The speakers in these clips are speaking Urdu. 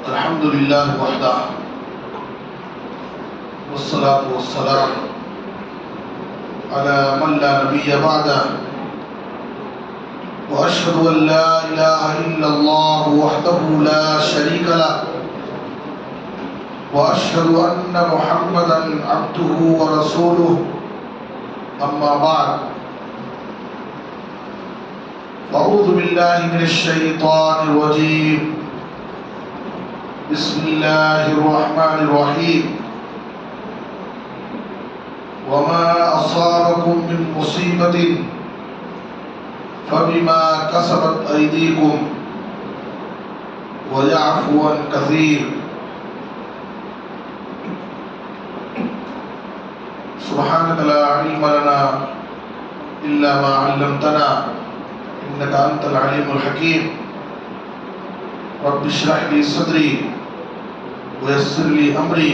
الحمد لله وحده والصلاة والسلام على من لا نبي بعده وأشهد أن لا إله إلا الله وحده لا شريك له وأشهد أن محمدا عبده ورسوله أما بعد أعوذ بالله من الشيطان الرجيم بسم الله الرحمن الرحيم وما أصابكم من مصيبة فبما كسبت أيديكم ويعفو عن كثير سبحانك لا علم لنا إلا ما علمتنا إنك أنت العليم الحكيم رب اشرح لي صدري ويسر لي أمري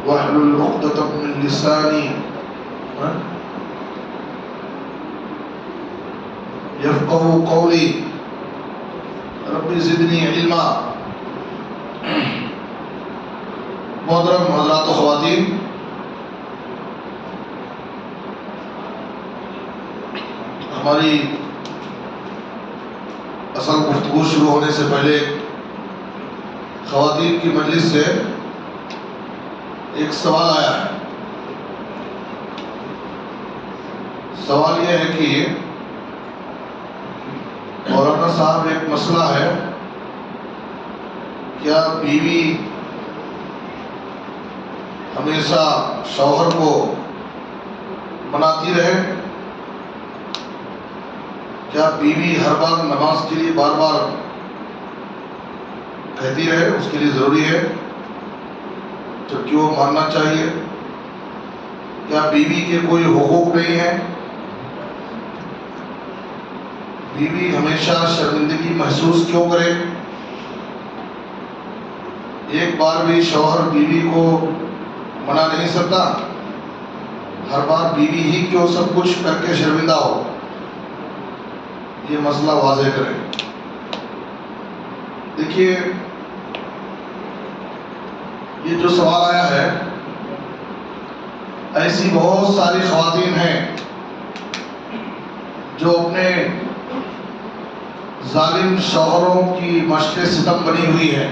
واحلل عقدة من لساني يفقهوا قولي رب زدني علما. محترم حضرات و خواتین، ہماری اصل گفتگو شروع ہونے سے پہلے خواتین کی مجلس سے ایک سوال آیا ہے. سوال یہ ہے کہ مولانا صاحب ایک مسئلہ ہے، کیا بیوی ہمیشہ شوہر کو مناتی رہے؟ کیا بیوی ہر بار نماز کے لیے بار بار کہتی رہے؟ اس کے لیے ضروری ہے جبکہ وہ ماننا چاہیے؟ کیا بیوی کے کوئی حقوق نہیں ہیں؟ بیوی ہمیشہ شرمندگی محسوس کیوں کرے؟ ایک بار بھی شوہر بیوی کو منا نہیں سکتا؟ ہر بار بیوی ہی کیوں سب کچھ کر کے شرمندہ ہو؟ یہ مسئلہ واضح کریں. دیکھیے، یہ جو سوال آیا ہے، ایسی بہت ساری خواتین ہیں جو اپنے ظالم شوہروں کی مشق ستم بنی ہوئی ہے.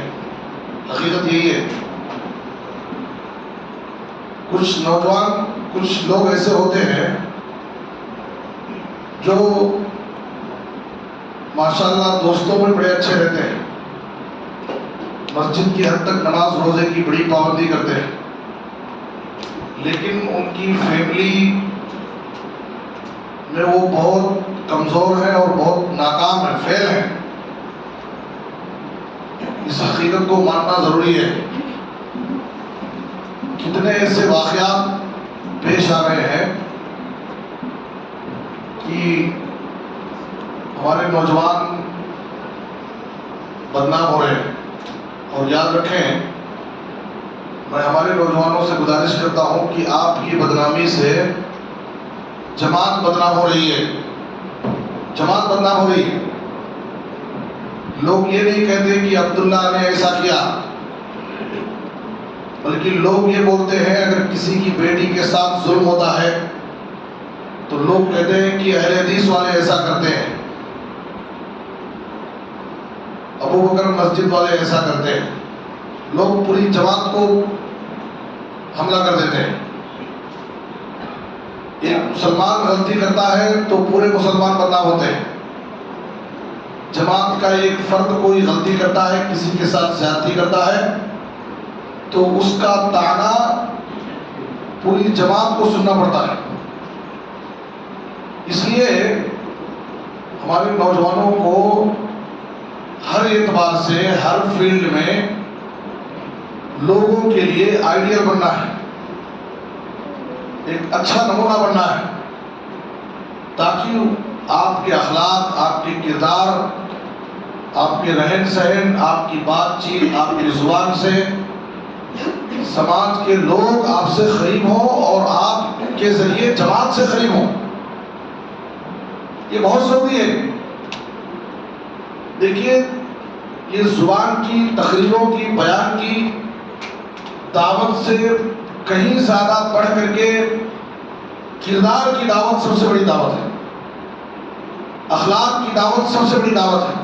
حقیقت یہی ہے. کچھ نوجوان، کچھ لوگ ایسے ہوتے ہیں جو ماشاءاللہ دوستوں میں بڑے اچھے رہتے ہیں، مسجد کی حد تک نماز روزے کی بڑی پابندی کرتے ہیں، لیکن ان کی فیملی میں وہ بہت کمزور ہیں اور بہت ناکام ہیں، فیل ہیں. اس حقیقت کو ماننا ضروری ہے. کتنے ایسے واقعات پیش آ رہے ہیں کہ ہمارے نوجوان بدنام ہو رہے ہیں. اور یاد رکھیں، میں ہمارے نوجوانوں سے گزارش کرتا ہوں کہ آپ کی بدنامی سے جماعت بدنام ہو رہی ہے. جماعت بدنام ہو رہی ہے. لوگ یہ نہیں کہتے کہ عبداللہ نے ایسا کیا، بلکہ لوگ یہ بولتے ہیں اگر کسی کی بیٹی کے ساتھ ظلم ہوتا ہے تو لوگ کہتے ہیں کہ اہل حدیث والے ایسا کرتے ہیں، ابو بکر مسجد والے ایسا کرتے ہیں. لوگ پوری جماعت کو حملہ کر دیتے ہیں. ایک مسلمان غلطی کرتا ہے تو پورے مسلمان بدنام ہوتے ہیں. جماعت کا ایک فرد کوئی غلطی کرتا ہے، کسی کے ساتھ زیادتی کرتا ہے، تو اس کا طعنہ پوری جماعت کو سننا پڑتا ہے. اس لیے ہمارے نوجوانوں کو ہر اعتبار سے، ہر فیلڈ میں لوگوں کے لیے آئیڈیل بننا ہے، ایک اچھا نمونہ بننا ہے، تاکہ آپ کے اخلاق، آپ کے کردار، آپ کے رہن سہن، آپ کی بات چیت، آپ کی زبان سے سماج کے لوگ آپ سے قریب ہوں اور آپ کے ذریعے جماعت سے قریب ہوں. یہ بہت ضروری ہے. دیکھیے، یہ زبان کی، تقریروں کی، بیان کی دعوت سے کہیں زیادہ بڑھ کر کے کردار کی دعوت سب سے بڑی دعوت ہے، اخلاق کی دعوت سب سے بڑی دعوت ہے،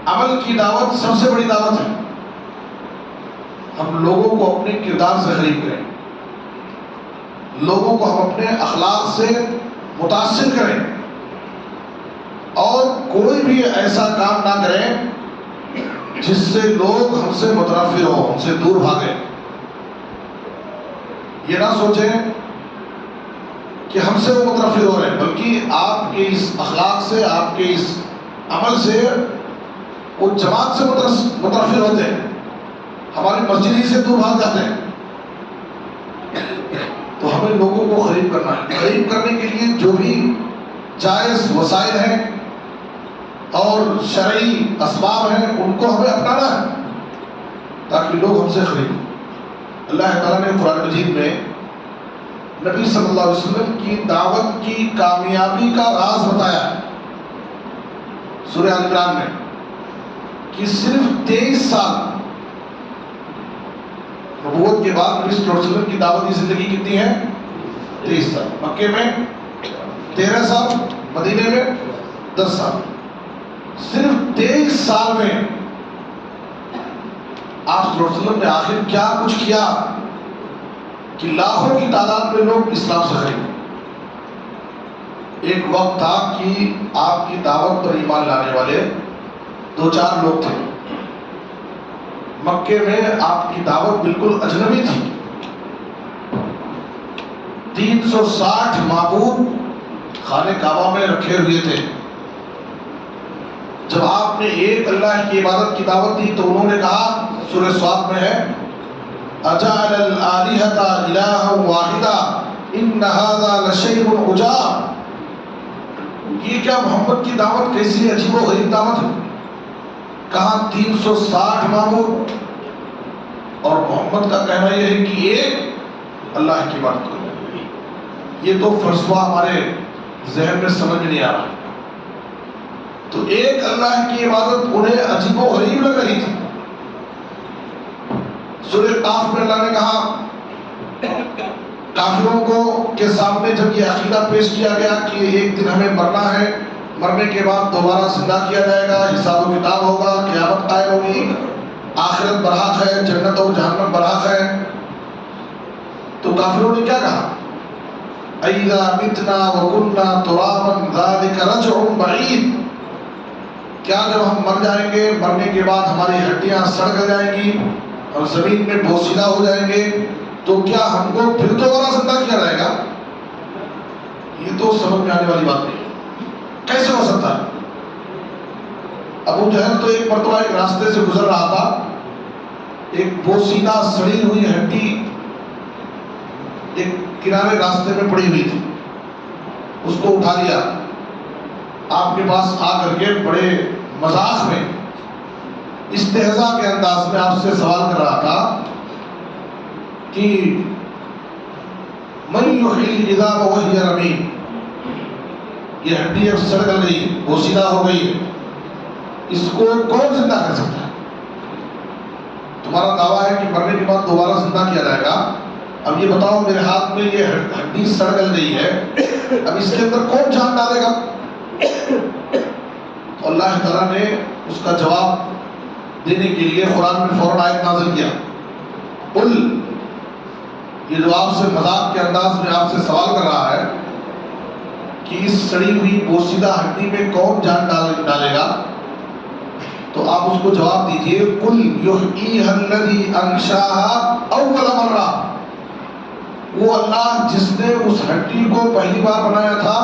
عمل کی دعوت سب سے بڑی دعوت ہے۔ ہم لوگوں کو اپنے کردار سے خرید کریں، لوگوں کو ہم اپنے اخلاق سے متاثر کریں، اور کوئی بھی ایسا کام نہ کریں جس سے لوگ ہم سے متنفر ہوں، ہم سے دور بھاگیں۔ یہ نہ سوچیں کہ ہم سے وہ متنفر ہو رہے ہیں، بلکہ آپ کے اس اخلاق سے، آپ کے اس عمل سے وہ جماعت سے متنفر ہوتے ہیں، ہماری مسجد ہی سے دور بھاگ جاتے ہیں۔ تو ہمیں لوگوں کو قریب کرنا ہے، قریب کرنے کے لیے جو بھی جائز وسائل ہیں اور شرعی اسباب ہیں ان کو ہمیں اپنانا ہے تاکہ لوگ ہم سے قریب ہوں۔ اللہ تعالیٰ نے قرآن مجید میں نبی صلی اللہ علیہ وسلم کی دعوت کی کامیابی کا راز بتایا ہے سورہ آل عمران میں، کہ صرف 23 سال نبوت کے بعد نبی صلی اللہ علیہ وسلم کی دعوتی زندگی کتنی ہے؟ 23 سال۔ مکے میں 13 سال، مدینے میں 10 سال۔ صرف 23 سال میں آپ صلی اللہ علیہ وسلم نے آخر کیا کچھ کیا کہ لاکھوں کی تعداد میں لوگ اسلام سے خریدے۔ ایک وقت تھا کہ آپ کی دعوت پر ایمان لانے والے 2-4 لوگ تھے، مکے میں آپ کی دعوت بالکل اجنبی تھی۔ 360 معبود خانہ کعبہ میں رکھے ہوئے تھے۔ جب آپ نے ایک اللہ کی عبادت کی دعوت دی تو انہوں نے کہا، سورہ صاد میں ہے، اجعل الآلہۃ الہا واحدا ان ھذا لشیء عجاب۔ یہ کیا محمد کی دعوت کیسی عجیب و غریب دعوت ہے؟ کہاں 360 معبود، اور محمد کا کہنا یہ ہے کہ ایک اللہ کی عبادت کرو۔ یہ تو فلسفہ ہمارے ذہن میں سمجھ نہیں آ رہا۔ تو ایک اللہ کی عبادت انہیں عجیب و غریب لگ رہی تھی۔ سورہ قاف میں اللہ نے کہا، کافروں کو کے سامنے جب یہ عقیدہ پیش کیا گیا کہ ایک دن ہمیں مرنا ہے، مرنے کے بعد دوبارہ زندہ کیا جائے گا، حساب و کتاب ہوگا، قیامت قائم ہوگی، آخرت برحق ہے، جنت اور جہنم برحق ہے، تو کافروں نے کیا کہا؟ اَإِذَا مِتْنَا وَكُنَّا تُرَابًا ذَلِكَ رَجْعٌ بَعِيدٌ۔ کیا جب ہم مر جائیں گے، مرنے کے بعد ہماری ہڈیاں سڑ جائیں گی اور زمین میں بوسیدہ ہو جائیں گے، تو کیا ہم کو پھر دوبارہ زندہ کیا جائے گا؟ یہ تو سمجھ میں آنے والی بات نہیں، کیسے ہو سکتا ہے؟ ابو جہل تو ایک مرتبہ ایک راستے سے گزر رہا تھا، ایک بوسیدہ سڑی ہوئی ہڈی ایک کنارے راستے میں پڑی ہوئی تھی، اس کو اٹھا لیا، آپ کے پاس آ کر کے بڑے مذاق میں، استہزاء کے انداز میں آپ سے سوال کر رہا تھا کہ من یحیی العظام وہی رمیم، یہ ہڈی اب سڑ گل گئی، بوسیدہ ہو گئی ہے، اس کو کون زندہ کر سکتا ہے؟ تمہارا دعویٰ ہے کہ مرنے کے بعد دوبارہ زندہ کیا جائے گا، اب یہ بتاؤ میرے ہاتھ میں یہ ہڈی سڑ گل گئی ہے، اب اس کے اندر کون جان ڈالے گا؟ تو اللہ تعالیٰ نے اس کا جواب دینے کے لیے قرآن میں فوراً آیت نازل کیا، قل، یہ جو آپ سے مذاق کے انداز میں آپ سے سوال کر رہا ہے کہ اس سڑی ہوئی بوسیدہ ہڈی میں کون جان ڈالے گا، تو آپ اس کو جواب دیجئے، قل یحییھا الذی انشأھا اول مرہ، وہ اللہ جس نے اس ہڈی کو پہلی بار بنایا تھا،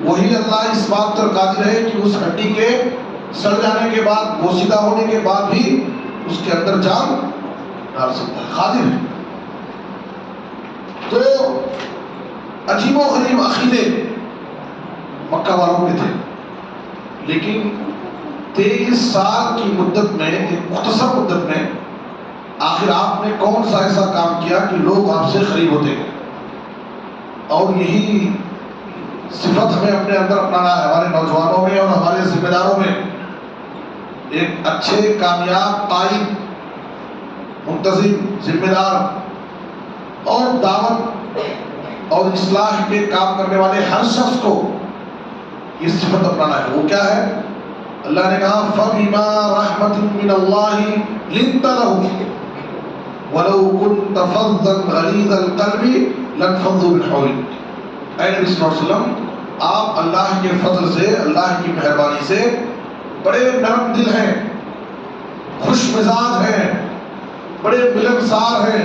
وہی اللہ اس بات پر قادر ہے کہ اس ہڈی کے سڑ جانے کے بعد، بوسیدہ ہونے کے بعد بھی اس کے اندر جان ڈال سکتا ہے، قادر ہے۔ تو عجیب و غریب عقیدے مکہ والوں کے تھے، لیکن 23 سال کی مدت میں، ایک مختصر مدت میں، آخر آپ نے کون سا ایسا کام کیا کہ لوگ آپ سے قریب ہوتے گئے؟ اور یہی صفت ہمیں اپنے اندر اپنانا ہے، ہمارے نوجوانوں میں اور ہمارے ذمہ داروں میں، ایک اچھے کامیاب قائد، منتظم، ذمہ دار اور دعوت اور اصلاح کے کام کرنے والے ہر شخص کو یہ صفت اپنانا ہے۔ وہ کیا ہے؟ اللہ نے کہا فَبِمَا رَحْمَةٍ مِّنَ اللَّهِ لِنْتَ لَهُمْ وَلَوْ كُنْتَ فَظًّا غَلِيظَ الْقَلْبِ لَانفَضُّوا مِنْ حَوْلِكَ۔ اے نبی صلی اللہ علیہ وسلم، آپ اللہ کے فضل سے، اللہ کی مہربانی سے بڑے نرم دل ہیں، خوش مزاج ہیں، بڑے ملنسار ہیں،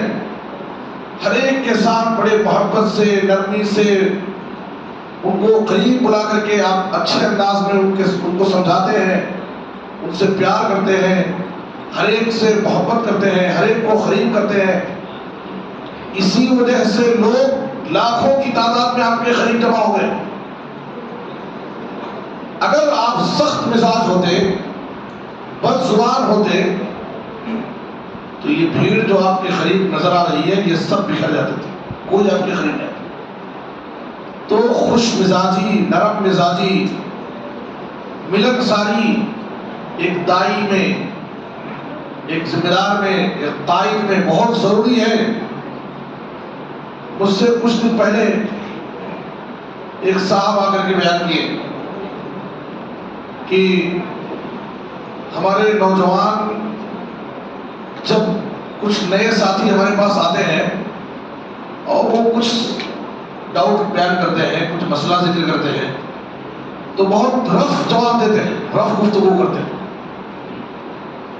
ہر ایک کے ساتھ بڑے محبت سے، نرمی سے ان کو قریب بلا کر کے آپ اچھے انداز میں ان کو سمجھاتے ہیں، ان سے پیار کرتے ہیں، ہر ایک سے محبت کرتے ہیں، ہر ایک کو قریب کرتے ہیں۔ اسی وجہ سے لوگ لاکھوں کی تعداد میں آپ کے قریب جمع ہو گئے۔ اگر آپ سخت مزاج ہوتے، بد زبان ہوتے، تو یہ بھیڑ جو آپ کے قریب نظر آ رہی ہے یہ سب بکھر جاتے تھے، کوئی آپ کے قریب نہیں۔ تو خوش مزاجی، نرم مزاجی، ملنساری ایک داعی میں، ایک ذمہ دار میں، ایک قائد میں بہت ضروری ہے۔ مجھ سے کچھ دن پہلے ایک صاحب آ کر کے بیان کیے کہ ہمارے نوجوان جب کچھ نئے ساتھی ہمارے پاس آتے ہیں اور وہ کچھ ڈاؤٹ بیان کرتے ہیں، کچھ مسئلہ ذکر کرتے ہیں، تو بہت رف جواب دیتے ہیں، رف گفتگو کرتے ہیں۔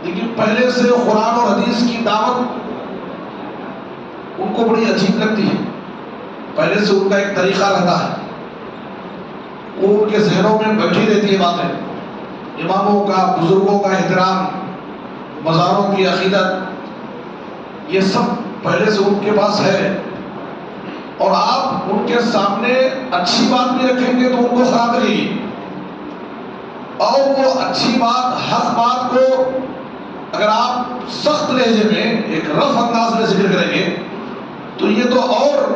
لیکن پہلے سے قرآن اور حدیث کی دعوت ان کو بڑی عجیب لگتی ہے، پہلے سے ان کا ایک طریقہ رہتا ہے، وہ ان کے ذہنوں میں بیٹھی رہتی ہے باتیں، اماموں کا، بزرگوں کا احترام، مزاروں کی عقیدت، یہ سب پہلے سے ان کے پاس ہے۔ اور آپ ان کے سامنے اچھی بات بھی رکھیں گے تو ان کو خراب لگے گی، اور وہ اچھی بات، حق بات کو اگر آپ سخت لہجے میں، ایک رف انداز میں ذکر کریں گے تو یہ تو اور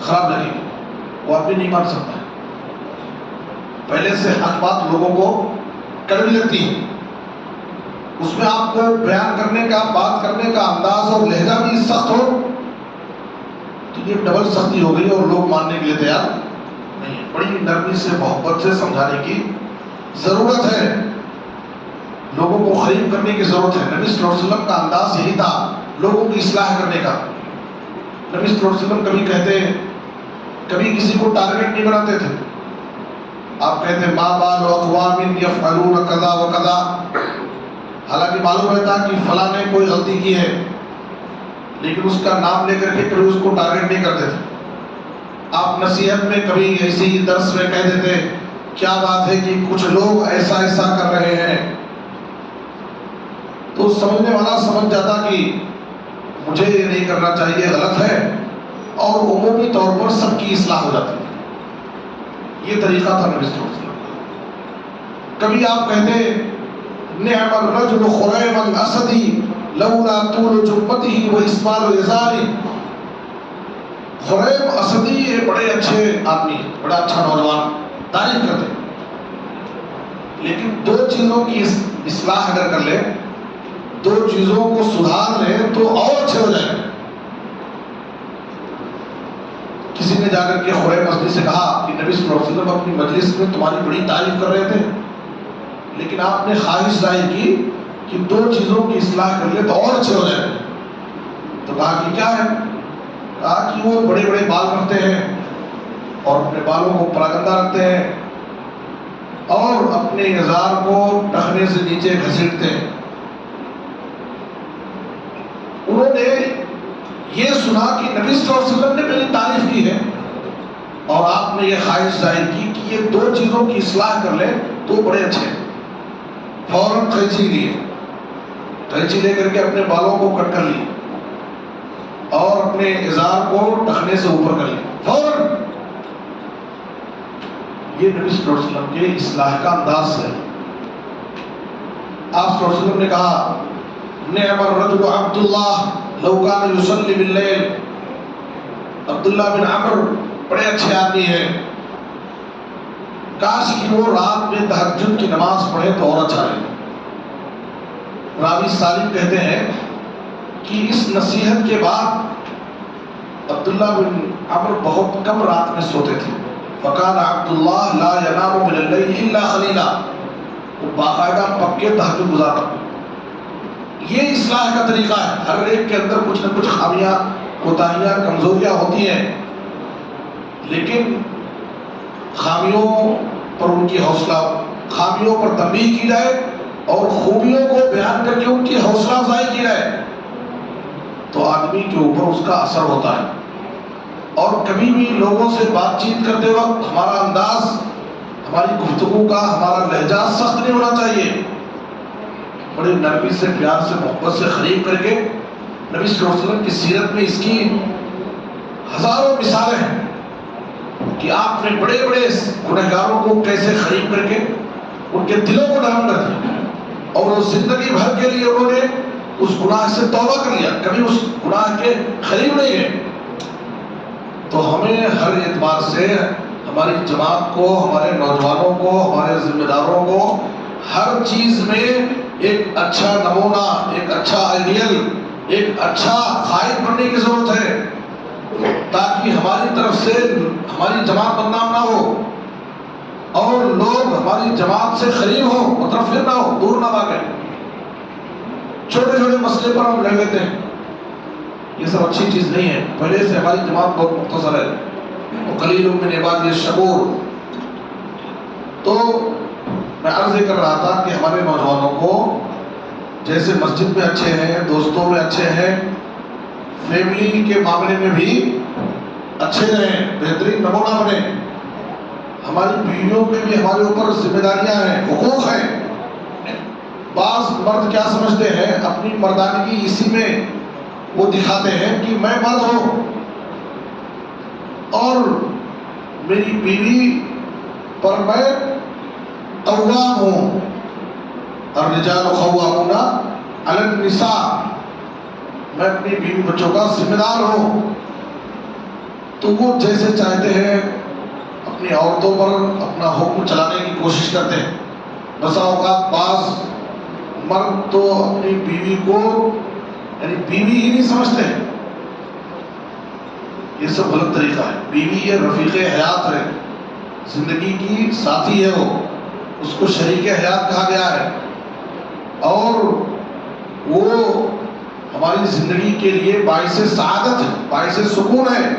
خراب لگے گی، وہ آپ بھی نہیں مان سکتا ہے۔ پہلے سے حق بات لوگوں کو کڑوی لگتی ہے، اس میں آپ کو بیان کرنے کا، بات کرنے کا انداز اور لہجہ بھی سخت ہو تو یہ ڈبل سختی ہو گئی اور لوگ ماننے کے لیے تیار نہیں ہے۔ بڑی نرمی سے، محبت سے سمجھانے کی ضرورت ہے، لوگوں کو قریب کرنے کی ضرورت ہے۔ نبی صلی اللہ علیہ وسلم کا انداز یہی تھا، لوگوں کی اصلاح کرنے کا۔ نبی صلی اللہ علیہ وسلم کبھی کہتے، کبھی کسی کو ٹارگٹ نہیں بناتے تھے۔ آپ کہتے ما بال اقوام یفعلون کذا و کذا، حالانکہ معلوم رہتا کہ فلاں نے کوئی غلطی کی ہے، لیکن اس کا نام لے کر کے کبھی اس کو ٹارگٹ نہیں کرتے تھے۔ آپ نصیحت میں کبھی ایسی درس میں کہہ دیتے کیا بات ہے کہ کچھ لوگ ایسا ایسا کر رہے ہیں، تو سمجھنے والا سمجھ جاتا کہ مجھے یہ نہیں کرنا چاہیے، غلط ہے، اور عمومی طور پر سب کی اصلاح ہو جاتی ہے۔ یہ طریقہ تھا نبی صلی اللہ علیہ وسلم کا۔ کبھی آپ کہتے نعم الرجل خریم الاسدی لولا طول جبته واسبال ازاره، خریم اسدی یہ بڑے اچھے آدمی، بڑا اچھا نوجوان، تعریف کرتے ہیں، لیکن دو چیزوں کی اصلاح اگر کر لے، دو چیزوں کو سدھار لے تو اور اچھے ہو جائیں۔ کسی نے جا کر کے خریم اسدی سے کہا کہ نبی صلی اللہ علیہ وسلم اپنی مجلس میں تمہاری بڑی تعریف کر رہے تھے، لیکن آپ نے خواہش ظاہر کی کہ دو چیزوں کی اصلاح کر لے تو اور اچھے ہو جائیں۔ تو کہا کہ کیا ہے؟ کہا کہ وہ بڑے بڑے بال رکھتے ہیں اور اپنے بالوں کو پراگندہ رکھتے ہیں اور اپنے ازار کو ٹخنے سے نیچے گھسیٹتے ہیں۔ انہوں نے یہ سنا کہ نبی صلی اللہ علیہ وسلم نے میری تعریف کی ہے اور آپ نے یہ خواہش ظاہر کی کہ یہ دو چیزوں کی اصلاح کر لیں تو بڑے اچھے ہیں۔ فوراً قینچی لیے، قینچی لے کر کے اپنے بالوں کو کٹ کر لی اور اپنے ازار کو ٹخنے سے اوپر کر لی فوراً۔ یہ نبی صلی اللہ علیہ وسلم کے اصلاح کا انداز ہے۔ آپ صلی اللہ علیہ وسلم نے کہا نعم الرجل عبداللہ لو کان یصلی باللیل، عبداللہ بن عمرو بڑے اچھے آدمی ہیں، کاش کہ وہ رات میں تہجد کی نماز پڑھے تو اور اچھا رہے۔ سالم کہتے ہیں کہ اس نصیحت کے بعد عبداللہ بن عمرو بہت کم رات میں سوتے تھے. فقال عبداللہ لا ینام من اللیل الا خلیلا، وہ باقاعدہ پکے تہجد گزارتا. یہ اصلاح کا طریقہ ہے. ہر ایک کے اندر کچھ نہ کچھ خامیاں، کوتاہیاں، کمزوریاں ہوتی ہیں، لیکن خامیوں پر ان کی حوصلہ، خامیوں پر تنبیہ کی جائے اور خوبیوں کو بیان کر کے ان کی حوصلہ افزائی کی جائے تو آدمی کے اوپر اس کا اثر ہوتا ہے. اور کبھی بھی لوگوں سے بات چیت کرتے وقت ہمارا انداز، ہماری گفتگو کا، ہمارا لہجہ سخت نہیں ہونا چاہیے. بڑے نرمی سے، پیار سے، محبت سے قریب کر کے، نبی صلی اللہ علیہ وسلم کی سیرت میں اس کی ہزاروں مثالیں ہیں کہ آپ نے بڑے بڑے گنہگاروں کو کیسے قریب کر کے ان کے دلوں کو نرم کر دیا اور وہ زندگی بھر کے لیے انہوں نے اس گناہ سے توبہ کر لیا، کبھی اس گناہ کے قریب نہیں گئے. تو ہمیں ہر اعتبار سے ہماری جماعت کو، ہمارے نوجوانوں کو، ہمارے ذمہ داروں کو ہر چیز میں ایک اچھا نمونہ، ایک اچھا آئیڈیل، ایک اچھا قائد بننے کی ضرورت ہے تاکہ ہماری طرف سے ہماری جماعت بدنام نہ ہو اور لوگ ہماری جماعت سے قریب ہوں، مترفع نہ ہو، دور نہ بھاگیں. چھوٹے چھوٹے مسئلے پر ہم لڑ لیتے ہیں، یہ سب اچھی چیز نہیں ہے. پہلے سے ہماری جماعت بہت مختصر ہے، وقلیل من عبادی الشکور. تو میں عرض کر رہا تھا کہ ہمارے نوجوانوں کو جیسے مسجد میں اچھے ہیں، دوستوں میں اچھے ہیں، فیملی کے معاملے میں بھی اچھے رہیں، بہترین نمونہ بنے. ہماری بیویوں پہ بھی ہمارے اوپر ذمہ داریاں ہیں، حقوق ہیں. بعض مرد کیا سمجھتے ہیں، اپنی مردانگی اسی میں وہ دکھاتے ہیں کہ میں مرد ہوں اور میری بیوی پر میں قوام ہوں. الرجال قوامون علی النساء، میں اپنی بیوی بچوں کا ذمہ دار ہوں. تو وہ جیسے چاہتے ہیں اپنی عورتوں پر اپنا حکم چلانے کی کوشش کرتے ہیں. بسا اوقات بعض مرد تو اپنی بیوی کو یعنی بیوی ہی نہیں سمجھتے. یہ سب غلط طریقہ ہے. بیوی یہ رفیق حیات ہے، زندگی کی ساتھی ہے، اس کو شریک حیات کہا گیا ہے اور وہ ہماری زندگی کے لیے باعث سعادت ہے، باعث سکون ہے.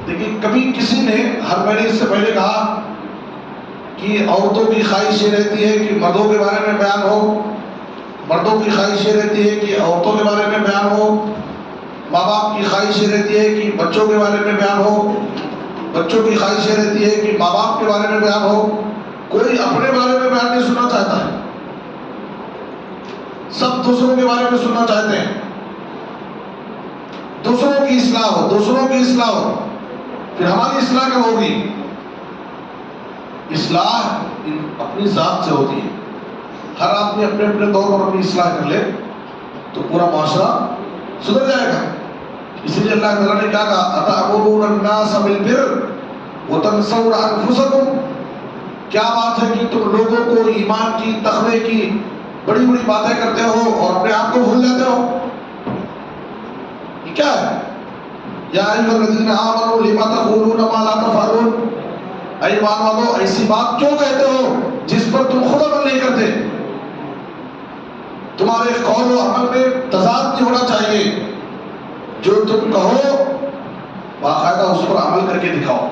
لیکن کبھی کسی نے، میں نے اس سے پہلے کہا کہ عورتوں کی خواہش یہ رہتی ہے کہ مردوں کے بارے میں بیان ہو، مردوں کی خواہش یہ رہتی ہے کہ عورتوں کے بارے میں بیان ہو، ماں باپ کی خواہش یہ رہتی ہے کہ بچوں کے بارے میں بیان ہو، بچوں کی خواہش یہ رہتی ہے کہ ماں باپ کے بارے میں بیان ہو. کوئی اپنے بارے میں بیان نہیں سننا چاہتا ہے، سب دوسروں کے بارے میں سننا چاہتے ہیں. دوسروں کی اصلاح ہو، دوسروں کی اصلاح ہو، پھر ہماری اصلاح کب ہوگی؟ اصلاح اپنی ذات سے ہوتی ہے. ہر آدمی اپنے اپنے طور پر اپنی اصلاح کر لے تو پورا معاشرہ سدھر جائے گا. اسی لیے اللہ تعالیٰ نے کیا کہا، اتأمرون الناس بالبر وتنسون انفسکم. کیا بات ہے کہ تم لوگوں کو ایمان کی، تقوی کی بڑی بڑی باتیں کرتے ہو اور اپنے آپ کو بھول جاتے ہو. یہ کیا ہے؟ یا ایھا الذین آمنوا لم تقولون ما لا تفعلون. اے ایمان والو، ایسی بات کیوں کہتے ہو جس پر تم خود عمل نہیں کرتے؟ تمہارے قول و عمل میں تضاد نہیں ہونا چاہیے. جو تم کہو باقاعدہ اس پر عمل کر کے دکھاؤ.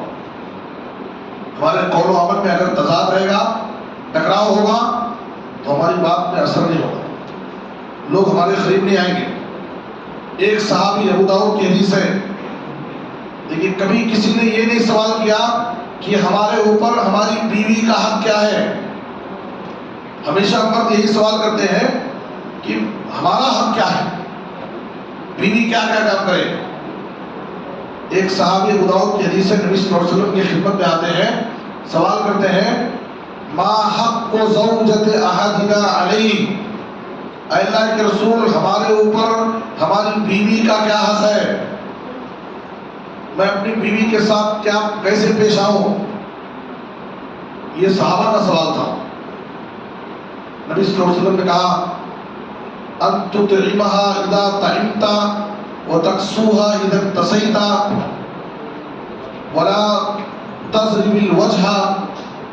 ہمارے قول و عمل میں اگر تضاد رہے گا، ٹکراؤ ہوگا تو ہماری بات میں اثر نہیں ہوگا، لوگ ہمارے قریب نہیں آئیں گے. ایک صحابی، ابو داؤد کی حدیث ہے، لیکن کبھی کسی نے یہ نہیں سوال کیا کہ ہمارے اوپر ہماری بیوی کا حق کیا ہے. ہمیشہ مرد یہی سوال کرتے ہیں کہ ہمارا حق کیا ہے، بیوی کیا کیا کام کرے. ایک صحابی ابو داؤد کی حدیث ہے، نبی صلی اللہ علیہ وسلم کی خدمت میں آتے ہیں، سوال کرتے ہیں، ما حق زوجت احدنا علیہ. اے اللہ کے رسول، ہمارے اوپر ہماری بیوی کا کیا حق ہے، میں اپنی بیوی کے ساتھ کیسے پیش آؤں. یہ صحابہ کا سوال تھا. نبی صلی اللہ علیہ وسلم نے کہا ان تطعمها اذا طعمت وتكسوها اذا اكتسيت ولا تضرب الوجه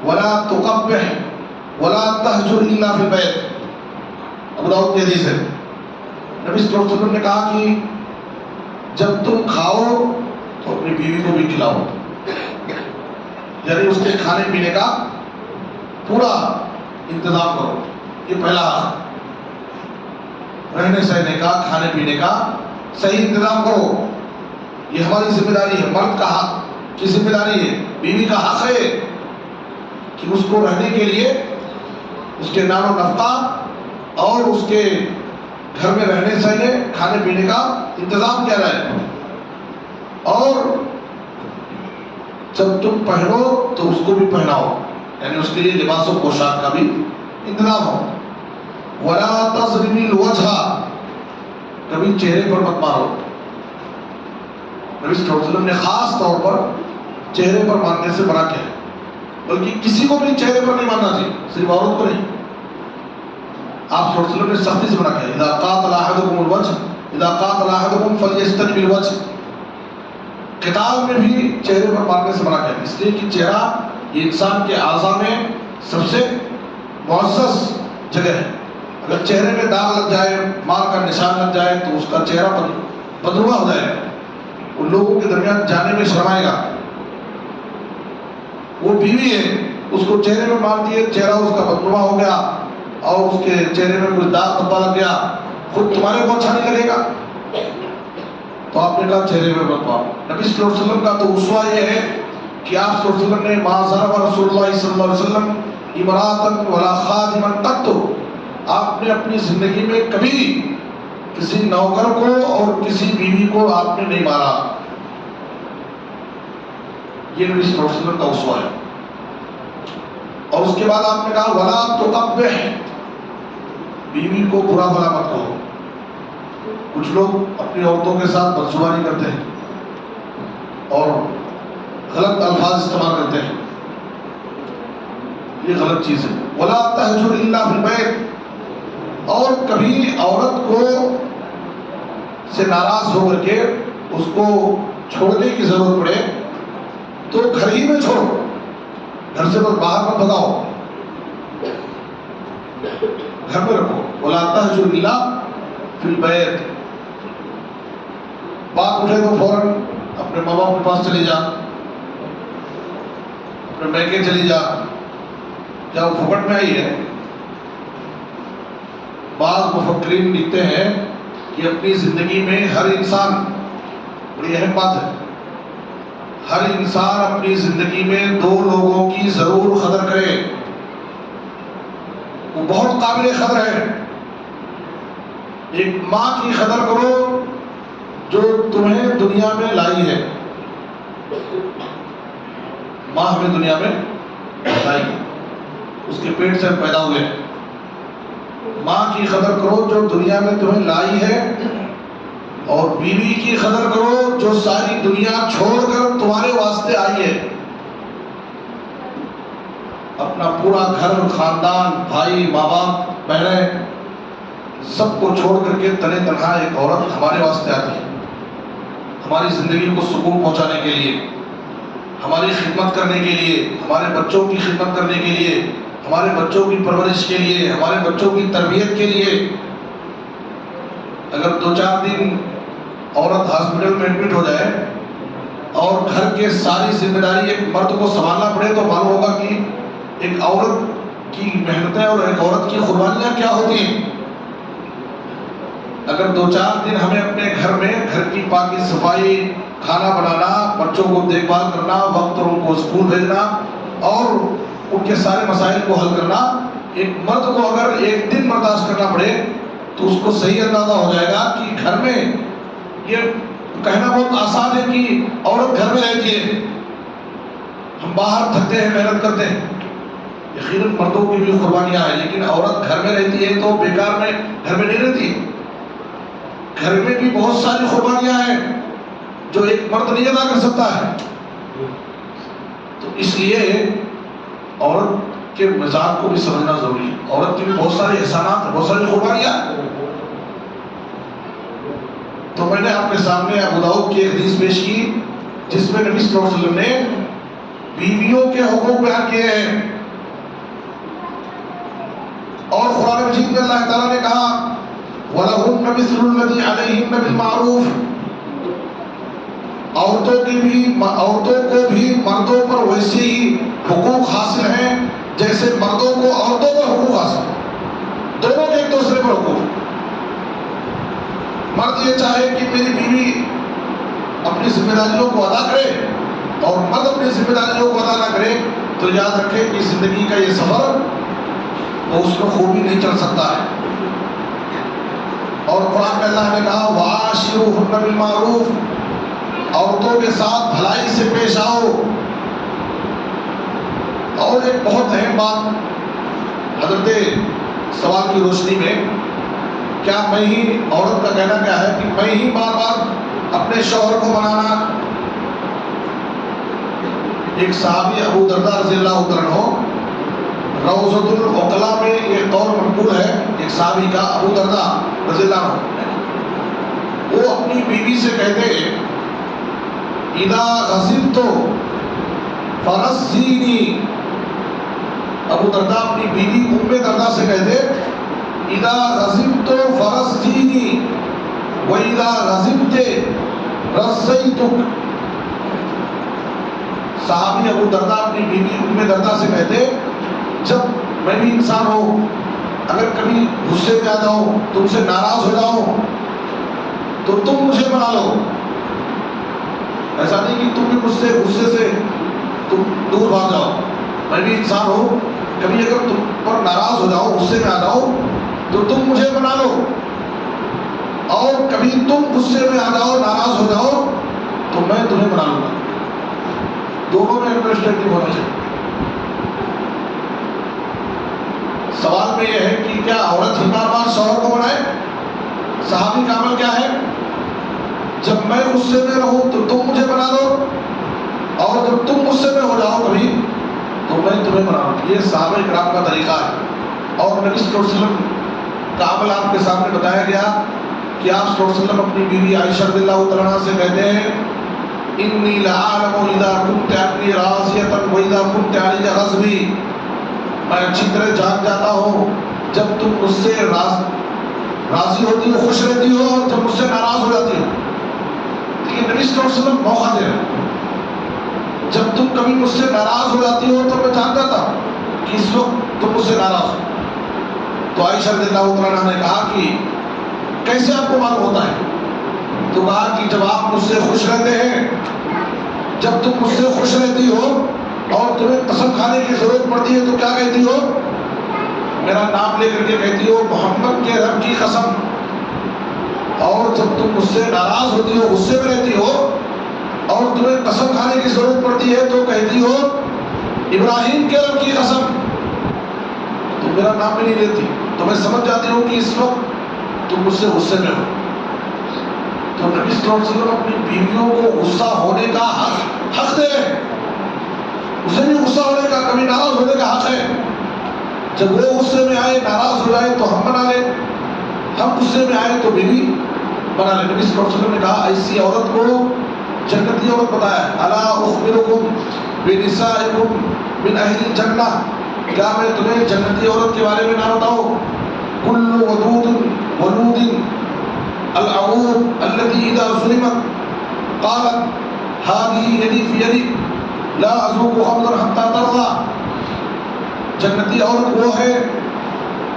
ولا تقبح ولا تهجر الا في البيت. ابو داؤد کی حدیث ہے. نبی صلی اللہ علیہ وسلم نے کہا کہ جب تم کھاؤ تو اپنی بیوی کو بھی کھلاؤ، یعنی اس کے کھانے پینے کا پورا انتظام کرو. یہ پہلا حق، رہنے سہنے کا، کھانے پینے کا صحیح انتظام کرو. یہ ہماری ذمہ داری ہے. مرد کا حق کی ذمہ داری ہے، بیوی کا حق ہے کہ اس کو رہنے کے لیے اس کے نان و نفقہ اور اس کے گھر میں رہنے سہنے کھانے پینے کا انتظام کیا جائے. اور جب تم پہنو تو اس کو بھی پہناؤ، یعنی اس کے لیے لباس و پوشاک کا بھی انتظام ہو. وَلَا تَضْرِبِ الْوَجْهَ، کبھی چہرے پر مت مارو. نبی صلی اللہ علیہ وسلم نے خاص طور پر چہرے پر مارنے سے منع کیا ہے، بلکہ کسی کو بھی چہرے پر نہیں مارنا چاہیے، صرف عورت کو نہیں. آپ صلی اللہ علیہ وسلم نے سختی سے منع کیا. اذا قاتل احدکم الوجه اذا قاتل احدکم فلیستنب الوجه. قتال میں بھی چہرے پر مارنے سے منع کیا، اس لیے کہ چہرہ یہ انسان کے اعضاء میں سب سے معزز جگہ ہے. اگر چہرے میں داغ لگ جائے، مار کا نشان لگ جائے تو اس کا چہرہ بدنما ہو جائے گا، وہ لوگوں کے درمیان جانے میں شرمائے گا. وہ بیوی ہے، اس کو چہرے میں مار دیے، چہرہ اس کا بدنما ہو گیا اور اس کے چہرے میں کچھ داغ دھبا لگ گیا، خود تمہارے کو اچھا نہیں لگے گا. تو آپ نے کہا چہرے میں مت مارو. نبی صلی اللہ علیہ وسلم کا تو اسوہ یہ ہے کہ آپ صلی اللہ علیہ وسلم نے ما ضرب رسول اللہ صلی اللہ علیہ وسلم امراۃ ولا خادما قط. آپ نے اپنی زندگی میں کبھی کسی نوکر کو اور کسی بیوی کو آپ نے نہیں مارا. یہ نبی صلی اللہ علیہ وسلم کا اسوہ ہے. اور اس کے بعد آپ نے کہا ولا تقبح، بیوی کو برا بھلا مت کہو. کچھ لوگ اپنی عورتوں کے ساتھ بدزبانی کرتے ہیں اور غلط الفاظ استعمال کرتے ہیں، یہ غلط چیز ہے. ولا تہجر الا فی البیت، اور کبھی عورت کو سے ناراض ہو کر کے اس کو چھوڑنے کی ضرورت پڑے تو گھر ہی میں چھوڑو، گھر سے بس باہر مت بھگاؤ، گھر میں رکھو. ولا تہجر الا فی البیت. بات اٹھے تو فوراً اپنے ماں باپ کے پاس چلی جا، اپنے میکے چلی جا. کیا وہ پھپٹ میں آئی ہے؟ بعض مفکرین لکھتے ہیں کہ اپنی زندگی میں ہر انسان، بڑی اہم بات ہے، ہر انسان اپنی زندگی میں دو لوگوں کی ضرور قدر کرے. وہ بہت قابل قدر ہے. ایک ماں کی قدر کرو جو تمہیں دنیا میں لائی ہے. ماں ہمیں دنیا میں لائی ہے، اس کے پیٹ سے پیدا ہوئے. ماں کی قدر کرو جو دنیا میں تمہیں لائی ہے، اور بیوی کی قدر کرو جو ساری دنیا چھوڑ کر تمہارے واسطے آئی ہے. اپنا پورا گھر، خاندان، بھائی، ماں باپ، بہنیں، سب کو چھوڑ کر کے تنہا تنہا ایک عورت ہمارے واسطے آتی ہے، ہماری زندگی کو سکون پہنچانے کے لیے، ہماری خدمت کرنے کے لیے، ہمارے بچوں کی خدمت کرنے کے لیے، ہمارے بچوں کی پرورش کے لیے، ہمارے بچوں کی تربیت کے لیے. اگر 2-4 دن عورت ہاسپٹل میں ایڈمٹ ہو جائے اور گھر کے ساری ذمہ داری ایک مرد کو سنبھالنا پڑے تو معلوم ہوگا کہ ایک عورت کی محنتیں اور ایک عورت کی قربانیاں کیا ہوتی ہیں. اگر 2-4 دن ہمیں اپنے گھر میں گھر کی پاکی صفائی، کھانا بنانا، بچوں کو دیکھ بھال کرنا، وقت پر ان کو اسکول بھیجنا اور ان کے سارے مسائل کو حل کرنا، ایک مرد کو اگر ایک دن برداشت کرنا پڑے تو اس کو صحیح اندازہ ہو جائے گا کہ گھر میں، یہ کہنا بہت آسان ہے کہ عورت گھر میں رہتی ہے، ہم باہر تھکتے ہیں، محنت کرتے ہیں، یقیناً مردوں کی بھی قربانیاں ہیں، لیکن عورت گھر میں رہتی ہے تو بیکار میں گھر میں نہیں رہتی. گھر میں بھی بہت ساری قربانیاں ہیں جو ایک مرد نہیں ادا کر سکتا ہے. تو اس لیے عورت کے مزاج کو بھی سمجھنا ضروری ہے. عورت کے بھی بہت سارے احسانات، بہت ساری قربانیاں. تو میں نے آپ کے سامنے ابو داؤد کی ایک حدیث پیش کی جس میں نبی صلی اللہ علیہ وسلم نے بیویوں کے حقوق بیان کیے ہیں. اور قرآن مجید میں اللہ تعالیٰ نے کہا وَلَهُنَّ مِثْلُ الَّذِي عَلَيْهِنَّ بِالْمَعْرُوفِ، عورتوں کو بھی مردوں پر ویسے ہی حقوق حاصل ہیں جیسے مردوں کو عورتوں پر حقوق حاصل ہیں. دونوں کے ایک دوسرے پر حقوق. مرد یہ چاہے کہ میری بیوی اپنی ذمہ داریوں کو ادا کرے اور مرد اپنی ذمہ داریوں کو ادا نہ کرے تو یاد رکھے کہ زندگی کا یہ سفر وہ اس میں خوبی نہیں چل سکتا ہے. اور قرآن میں اللہ نے کہا وَعَاشِرُوهُنَّ بِالْمَعْرُوفِ، عورتوں کے ساتھ بھلائی سے پیش آؤ. اور ایک بہت اہم بات حضرت سوال کی روشنی میں، کیا میں ہی، عورت کا کہنا کیا ہے کہ میں ہی بار بار اپنے شوہر کو منانا. ایک صحابی ابو درداء رضی اللہ عنہ، روضۃ العقلاء میں یہ قول منقول ہے ایک صحابی کا، ابو درداء رضی اللہ عنہ، وہ اپنی بیوی سے کہتے اذا غضبت فرزینی. ابو درداء اپنی بیوی ام درداء سے کہتے اذا غضبت فرزینی واذا غضبت رزیتک. صحابی ابو درداء اپنی بیوی ام درداء سے کہتے جب میں بھی انسان ہوں، اگر کبھی غصے میں آ جاؤں، تم سے ناراض ہو جاؤں تو تم مجھے منا لو. ایسا نہیں کہ تم بھی مجھ سے غصے سے تم دور بھاگ جاؤ. میں بھی انسان ہوں، کبھی اگر تم پر ناراض ہو جاؤ، غصے میں آ جاؤ تو تم مجھے منا لو. اور کبھی تم غصے میں آ جاؤ، ناراض ہو جاؤ تو میں تمہیں منا لوں گا. دونوں میں انڈرسٹینڈنگ ہونا چاہیے. سوال میں یہ ہے کہ کیا عورت ہی بار بار شوہر کو منائے؟ صحابی کا عمل کیا ہے؟ جب میں غصے میں رہوں تو تم مجھے منا دو، اور جب تم غصے میں ہو جاؤ کبھی تو میں تمہیں مناؤں. یہ صحابہ کرام کا طریقہ ہے. اور نبی صلی اللہ علیہ وسلم کا عمل آپ کے سامنے بتایا گیا کہ آپ صلی اللہ علیہ وسلم اپنی بیوی عائشہ رضی اللہ عنہا سے کہتے ہیں انی لأعلم اذا كنت عنی راضیۃ واذا كنت علی غضبی. میں اچھی طرح جان جاتا ہوں جب تم مجھ سے راضی ہوتی ہو، خوش رہتی ہو، اور جب مجھ سے ناراض ہو جاتی ہو. لیکن نبی صلی اللہ علیہ وسلم موقع دے رہے ہیں. جب تم کبھی مجھ سے ناراض ہو جاتی ہو تو میں جان جاتا ہوں کہ اس وقت تم مجھ سے ناراض ہو. تو عائشہ رضی اللہ عنہا نے کہا کہ کیسے آپ کو معلوم ہوتا ہے؟ تو کہا کہ جب آپ مجھ سے خوش رہتے ہیں، جب تم مجھ سے خوش رہتی ہو اور تمہیں قسم کھانے کی ضرورت پڑتی ہے تو کیا کہتی ہو؟ میرا نام لے کر کے کہتی ہو محمد کے رب کی قسم. اور جب تم مجھ سے ناراض ہوتی ہو، غصے میں رہتی ہو اور تمہیں قسم کھانے کی ضرورت پڑتی ہے تو کہتی ہو ابراہیم کے رب کی قسم. تو میرا نام بھی نہیں لیتی. تو میں سمجھ جاتی ہوں کہ اس وقت تم مجھ سے غصے میں ہو. تو نبی صلی اللہ علیہ وسلم اپنی بیویوں کو غصہ ہونے کا حق دے رہے ہیں. اسے بھی غصہ ہونے کا، کبھی ناراض ہونے کا حق ہے. جب وہ غصے میں آئے، ناراض ہو جائے تو ہم منا لیں، ہم غصے میں آئے تو بیوی منا لیں. نبی صلی اللہ علیہ وسلم نے کہا ایسی عورت کو جنتی عورت بتایا. الا اخبرکم بنسائکم من اہل الجنہ، کیا میں تمہیں جنتی عورت کے بارے میں نہ بتاؤں؟ کل ودود ولود العور التي اذا ظلمت قالت هذه يدي في يدك لا اذوق خمرا حتى ترضى. جنتی عورت وہ ہے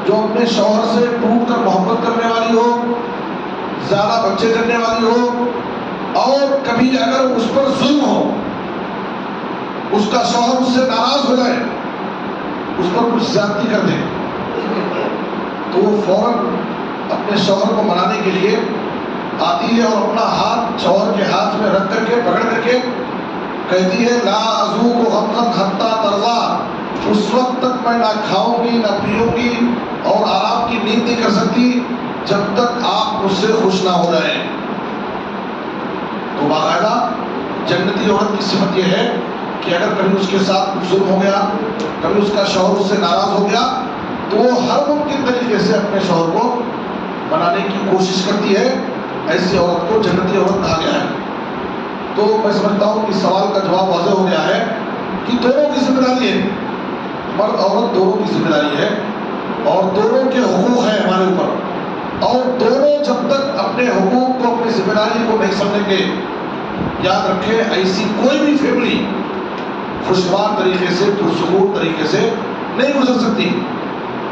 جو اپنے شوہر سے ٹوٹ کر محبت کرنے والی ہو، زیادہ بچے کرنے والی ہو، اور کبھی اگر اس پر ظلم ہو، اس کا شوہر اس سے ناراض ہو جائے، اس پر کچھ زیادتی کر دے، تو وہ فوراً اپنے شوہر کو منانے کے لیے آتی ہے اور اپنا ہاتھ شوہر کے ہاتھ میں رکھ کر کے، پکڑ کر کے کہتی ہے لا اذوق غمزا حتی ترضى، اس وقت تک میں نہ کھاؤں گی، نہ پیوں گی اور آرام کی نیند نہیں کر سکتی جب تک آپ مجھ سے خوش نہ ہو جائیں. تو باقاعدہ جنتی عورت کی صفت یہ ہے کہ اگر کبھی اس کے ساتھ ظلم ہو گیا، کبھی اس کا شوہر اس سے ناراض ہو گیا تو وہ ہر ممکن طریقے سے اپنے شوہر کو بنانے کی کوشش کرتی ہے. ایسی عورت کو جنتی عورت کہا گیا ہے. تو میں سمجھتا ہوں کہ سوال کا جواب واضح ہو گیا ہے کہ دونوں کی ذمہ داری ہے، مرد عورت دونوں کی ذمہ داری ہے، اور دونوں کے حقوق ہیں ہمارے اوپر. اور دونوں جب تک اپنے حقوق کو، اپنی ذمہ داری کو نہیں سمجھیں گے، یاد رکھیں ایسی کوئی بھی فیملی خوشگوار طریقے سے، پرسکون طریقے سے نہیں گزر سکتی.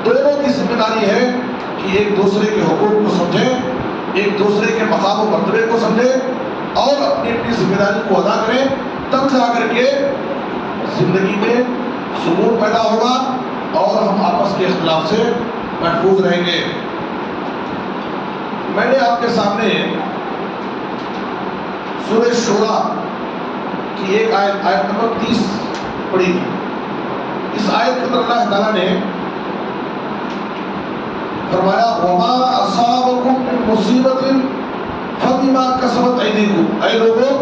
دونوں کی ذمہ داری ہے کہ ایک دوسرے کے حقوق کو سمجھیں، ایک دوسرے کے مقام و مرتبے کو سمجھیں اور اپنی اپنی ذمہ داری کو ادا کریں. تب جا کر کے زندگی میں سکون پیدا ہوگا اور ہم آپس کے اختلاف سے محفوظ رہیں گے. میں نے آپ کے سامنے سورہ شورى کی ایک آیت نمبر 30 پڑھی تھی. اس آیت کے اندر اللہ تعالیٰ نے فرمایا وَمَا أَصَابَكُم مِّن مُّصِيبَةٍ فَبِمَا كَسَبَتْ أَيْدِيكُمْ. اے لوگوں،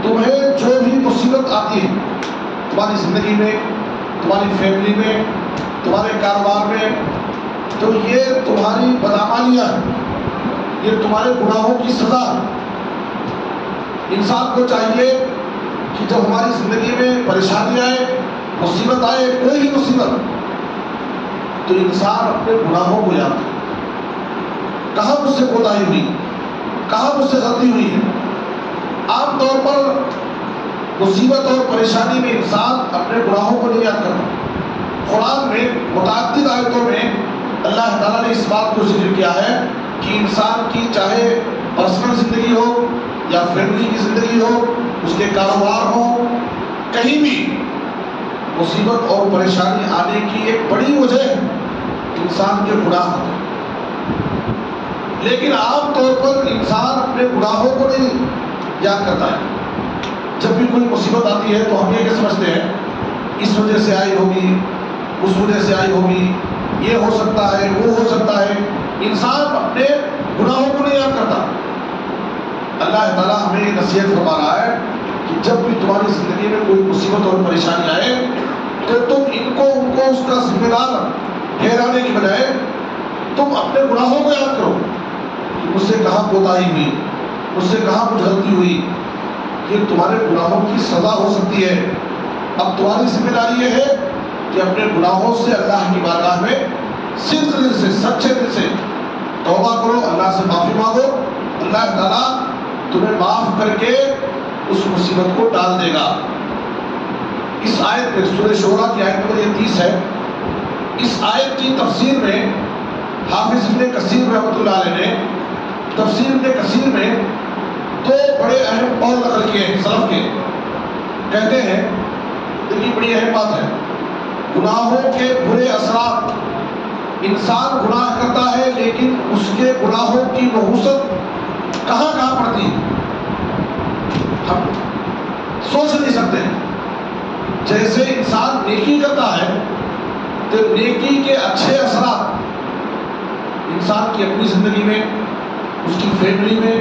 تمہیں جو بھی مصیبت آتی ہے تمہاری زندگی میں، تمہاری فیملی میں، تمہارے کاروبار میں، تو یہ تمہاری بدعمالیاں ہیں، یہ تمہارے گناہوں کی سزا ہے. انسان کو چاہیے کہ جب ہماری زندگی میں پریشانی آئے، مصیبت آئے، کوئی بھی مصیبت، تو انسان اپنے گناہوں کو یاد کرے. کہاں مجھ سے کوتاہی ہوئی، کہاں مجھ سے غلطی ہوئی ہے. عام طور پر مصیبت اور پریشانی میں انسان اپنے گناہوں کو نہیں یاد کرتا. قرآن میں متعدد آیتوں میں اللہ تعالیٰ نے اس بات کو ذکر کیا ہے کہ انسان کی چاہے پرسنل زندگی ہو یا فیملی کی زندگی ہو، اس کے کاروبار ہو، کہیں بھی مصیبت اور پریشانی آنے کی ایک بڑی وجہ انسان کے گناہ ہوتے ہیں. لیکن عام طور پر انسان اپنے گناہوں کو نہیں یاد کرتا ہے. جب بھی کوئی مصیبت آتی ہے تو ہم یہ کیا سمجھتے ہیں، اس وجہ سے آئی ہوگی، اس وجہ سے آئی ہوگی، یہ ہو سکتا ہے، وہ ہو سکتا ہے. انسان اپنے گناہوں کو نہیں یاد کرتا. اللہ تعالیٰ ہمیں یہ نصیحت فرما رہا ہے کہ جب بھی تمہاری زندگی میں کوئی مصیبت اور پریشانی آئے تو تم ان کو اس کا ذمہ دار ٹھہرانے کی بجائے تم اپنے گناہوں کو یاد کرو کہ مجھ سے کہاں کوتاہی ہوئی، مجھ سے کہاں کچھ غلطی ہوئی. یہ تمہارے گناہوں کی سزا ہو سکتی ہے. اب تمہاری ذمہ داری یہ ہے کہ اپنے گناہوں سے اللہ کی بارگاہ میں صدق دل سے، سچے دل سے توبہ کرو، اللہ سے معافی مانگو. اللہ تعالیٰ تمہیں معاف کر کے اس مصیبت کو ڈال دے گا. اس آیت میں سورہ شورى کی آیت نمبر 30 ہے. اس آیت کی تفسیر میں حافظ ابن کثیر رحمۃ اللہ علیہ نے تفسیر ابن کثیر میں دو بڑے اہم قول نقل کیے ہیں سلف کے. کہتے ہیں، دیکھیے بڑی اہم بات ہے، گناہوں کے برے اثرات، انسان گناہ کرتا ہے لیکن اس کے گناہوں کی نحوست کہاں کہاں پڑتی ہے ہم سوچ نہیں سکتے. جیسے انسان نیکی کرتا ہے تو نیکی کے اچھے اثرات انسان کی اپنی زندگی میں، اس کی فیملی میں،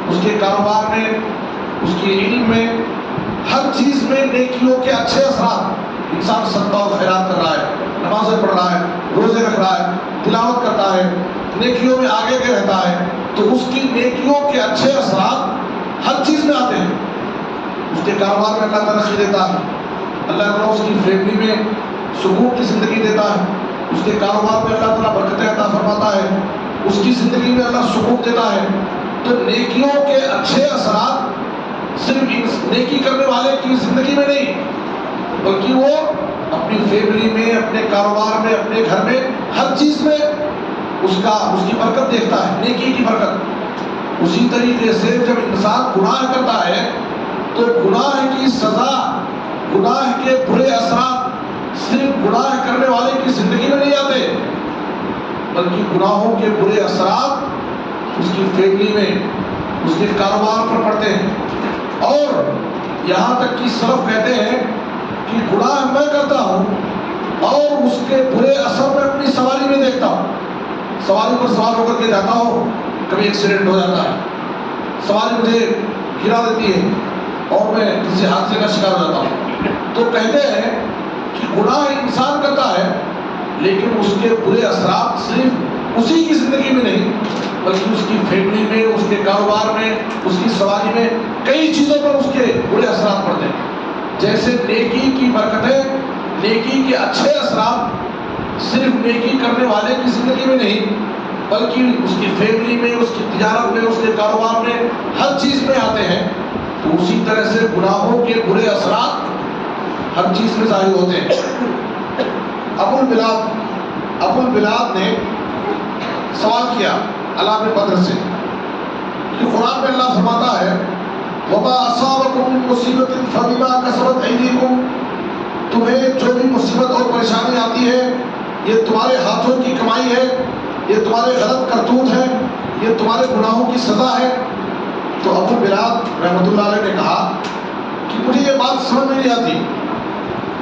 اس کے کاروبار میں، اس کے علم میں، ہر چیز میں نیکیوں کے اچھے اثرات. انسان صدقہ و خیرات کر رہا ہے، نمازیں پڑھ رہا ہے، روزے رکھ رہا ہے، تلاوت کرتا ہے، نیکیوں میں آگے کے رہتا ہے، تو اس کی نیکیوں کے اچھے اثرات ہر چیز میں آتے ہیں. اس کے کاروبار میں اللہ ترقی دیتا ہے، اللہ تعالیٰ اس کی فیملی میں سکون کی زندگی دیتا ہے، اس کے کاروبار میں اللہ تعالیٰ برکتیں عطا فرماتا ہے، اس کی زندگی میں اللہ سکون دیتا ہے. تو نیکیوں کے اچھے اثرات صرف نیکی کرنے والے کی زندگی میں نہیں، بلکہ وہ اپنی فیملی میں، اپنے کاروبار میں، اپنے گھر میں، ہر چیز میں اس کی برکت دیکھتا ہے، نیکی کی برکت. اسی طریقے سے جب انسان گناہ کرتا ہے تو گناہ کی سزا، گناہ کے برے اثرات صرف گناہ کرنے والے کی زندگی میں نہیں آتے، بلکہ گناہوں کے برے اثرات اس کی فیملی میں، اس کے کاروبار پر پڑتے ہیں. اور یہاں تک کہ سلف کہتے ہیں کہ گناہ میں کرتا ہوں اور اس کے برے اثر میں اپنی سواری میں دیکھتا ہوں. سواری پر سوار ہو کر کے جاتا ہوں، کبھی ایکسیڈنٹ ہو جاتا ہے، سواری مجھے گرا دیتی ہے اور میں کسی حادثے کا شکار ہو جاتا ہوں. تو کہتے ہیں کہ گناہ انسان کرتا ہے لیکن اس کے برے اثرات صرف اسی کی زندگی میں نہیں بلکہ اس کی فیملی میں، اس کے کاروبار میں، اس کی سواری میں، کئی چیزوں پر اس کے برے اثرات پڑتے ہیں۔ جیسے نیکی کی برکتیں، نیکی کے اچھے اثرات صرف نیکی کرنے والے کی زندگی میں نہیں بلکہ اس کی فیملی میں، اس کی تجارت میں، اس کے کاروبار میں، ہر چیز میں آتے ہیں، تو اسی طرح سے گناہوں کے برے اثرات ہر چیز میں ظاہر ہوتے ہیں۔ ابو البلاد نے سوال کیا علا بن بدر سے کہ قرآن میں اللہ فرماتا ہے وَمَا أَصَابَكُم مِّن مُّصِيبَةٍ فَبِمَا كَسَبَتْ أَيْدِيكُمْ، تمہیں جو بھی مصیبت اور پریشانی آتی ہے یہ تمہارے ہاتھوں کی کمائی ہے، یہ تمہارے غلط کرتوت ہے، یہ تمہارے گناہوں کی سزا ہے۔ تو ابو البلاد رحمۃ اللہ علیہ نے کہا کہ مجھے یہ بات سمجھ میں نہیں آتی۔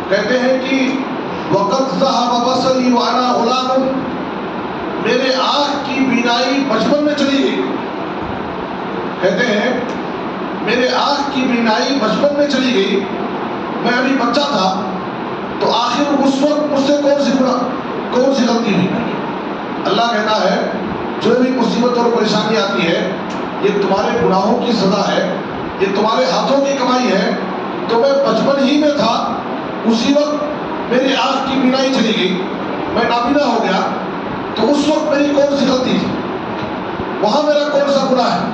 کہتے ہیں کہ وَقَدْ ذَهَبَ بَصَرِي وَأَنَا غُلَامٌ، میرے آنکھ کی بینائی بچپن میں چلی گئی۔ کہتے ہیں میرے آنکھ کی بینائی بچپن میں چلی گئی، میں ابھی بچہ تھا، تو آخر اس وقت مجھ سے کون سی غلطی ہوئی؟ اللہ کہتا ہے جو بھی مصیبت اور پریشانی آتی ہے یہ تمہارے گناہوں کی سزا ہے، یہ تمہارے ہاتھوں کی کمائی ہے۔ تو میں بچپن ہی میں تھا، اسی وقت میری آنکھ کی بینائی چلی گئی، میں نابینا ہو گیا، تو اس وقت میری کون سی غلطی تھی؟ وہاں میرا کون سا گناہ ہے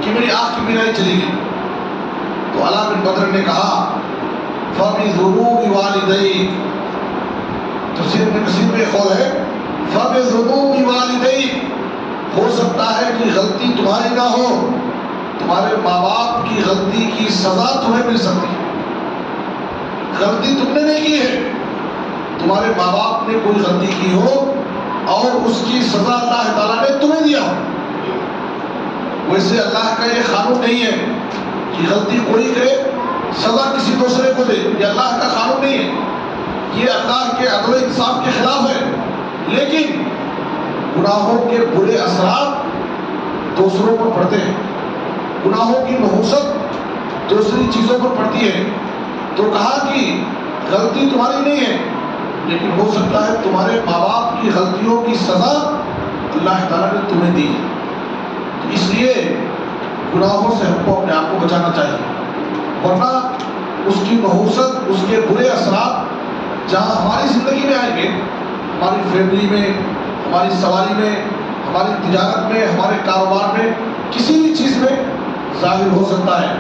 کہ میری آنکھ کی بینائی چلی گئی؟ تو علا بن بدر نے کہا فَبِذُنُوبِ وَالِدَيْكَ، تفسیر میں کثیر میں قول ہے فَبِذُنُوبِ وَالِدَيْكَ، ہو سکتا ہے کہ غلطی تمہاری نہ ہو، تمہارے ماں باپ کی غلطی کی سزا تمہیں مل سکتی ہے۔ غلطی تم نے نہیں کی ہے، تمہارے ماں باپ نے کوئی غلطی کی ہو اور اس کی سزا اللہ تعالیٰ نے تمہیں دیا ہو۔ ویسے اللہ کا یہ قانون نہیں ہے کہ غلطی کوئی کرے سزا کسی دوسرے کو دے، یہ اللہ کا قانون نہیں ہے، یہ اللہ کے عدل و انصاف کے خلاف ہے۔ لیکن گناہوں کے برے اثرات دوسروں پر پڑتے ہیں، گناہوں کی نحوست دوسری چیزوں پر پڑتی ہے۔ تو کہا کہ غلطی تمہاری نہیں ہے، لیکن ہو سکتا ہے تمہارے ماں باپ کی غلطیوں کی سزا اللہ تعالیٰ نے تمہیں دی ہے۔ اس لیے گناہوں سے ہم کو اپنے آپ کو بچانا چاہیے، ورنہ اس کی نحوست، اس کے برے اثرات جہاں ہماری زندگی میں آئیں گے، ہماری فیملی میں، ہماری سواری میں، ہماری تجارت میں، ہمارے کاروبار میں، کسی بھی چیز میں ظاہر ہو سکتا ہے،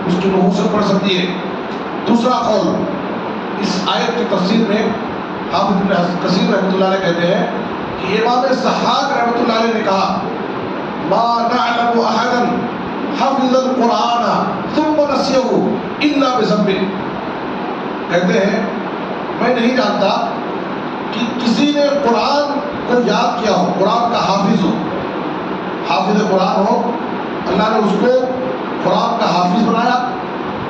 اس کی نحوست پڑ سکتی ہے۔ دوسرا قول اس آیت کی تفسیر میں حافظ ابن کثیر رحمۃ اللہ علیہ کہتے ہیں کہ امام ضحاک رحمۃ اللہ علیہ نے کہا ما نعلم احدا حفظ القرآن ثم نسيه الا بذنب، کہتے ہیں میں نہیں جانتا کہ کسی نے قرآن کو یاد کیا ہو، قرآن کا حافظ ہو، حافظ قرآن ہو، اللہ نے اس کو قرآن کا حافظ بنایا،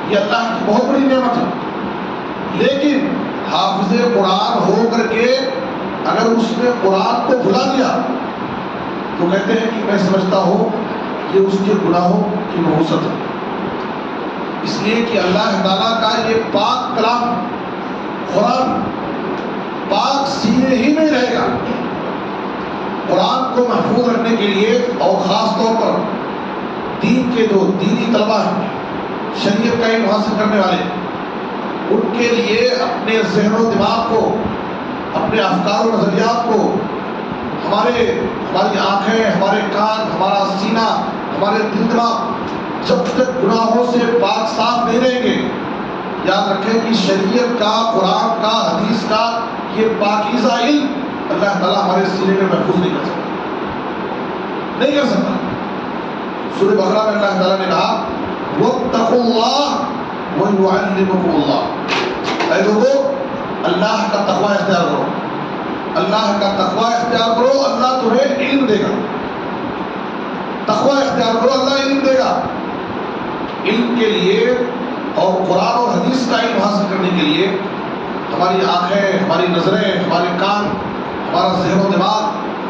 یہ اللہ کی بہت بڑی نعمت ہے۔ لیکن حافظ قرآن ہو کر کے اگر اس نے قرآن کو بھلا دیا تو کہتے ہیں کہ میں سمجھتا ہوں کہ اس کے گناہوں کی نحوست ہے، اس لیے کہ اللہ تعالیٰ کا یہ پاک کلام قرآن پاک سینے ہی میں رہے گا۔ قرآن کو محفوظ رکھنے کے لیے اور خاص طور پر دین کے جو دینی طلبہ ہیں، شریعت کا علم حاصل کرنے والے، ان کے لیے اپنے ذہن و دماغ کو، اپنے افکار و نظریات کو، ہماری آنکھیں، ہمارے کان، ہمارا سینہ، ہمارے دل دماغ جب تک گناہوں سے پاک صاف نہیں رہیں گے، یاد رکھیں کہ شریعت کا، قرآن کا، حدیث کا یہ پاکیزہ علم اللہ تعالیٰ ہمارے سینے میں محفوظ نہیں کر سکتا، نہیں کر سکتا۔ سورہ بقرہ میں اللہ تعالیٰ نے کہا وَاتَّقُوا اللَّهَ وَيُعَلِّمُكُمُ اللَّهُ، اے لوگو اللہ کا تقوی اختیار کرو، اللہ کا تقوی اختیار کرو، اللہ تمہیں علم دے گا۔ تقوی اختیار کرو، اللہ علم دے گا۔ علم کے لیے اور قرآن اور حدیث کا علم حاصل کرنے کے لیے ہماری آنکھیں، ہماری نظریں، ہمارے کان، ہمارا ذہن و دماغ،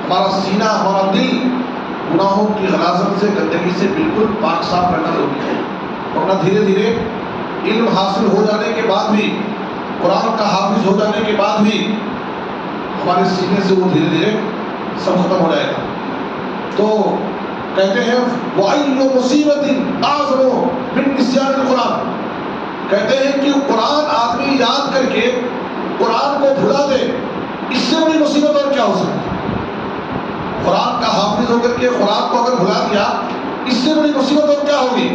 ہمارا سینہ، ہمارا دل گناہوں کی غلاظت سے، گندگی سے بالکل پاک صاف رہنا ضروری ہے۔ ورنہ دھیرے دھیرے علم حاصل ہو جانے کے بعد بھی، قرآن کا حافظ ہو جانے کے بعد بھی ہمارے سینے سے وہ دھیرے دھیرے سب ختم ہو جائے گا. تو کہتے ہیں وَأَيُّ مُصِيبَةٍ أَعْظَمُ مِن نِسْيَانِ الْقُرْآنِ. کہتے ہیں کہ قرآن آدمی یاد کر کے قرآن کو بھلا دے، اس سے بڑی مصیبت اور کیا ہو سکتی ہے؟ قرآن کا حافظ ہو کر کے قرآن کو اگر بھلا دیا، اس سے بڑی مصیبت اور کیا ہوگی؟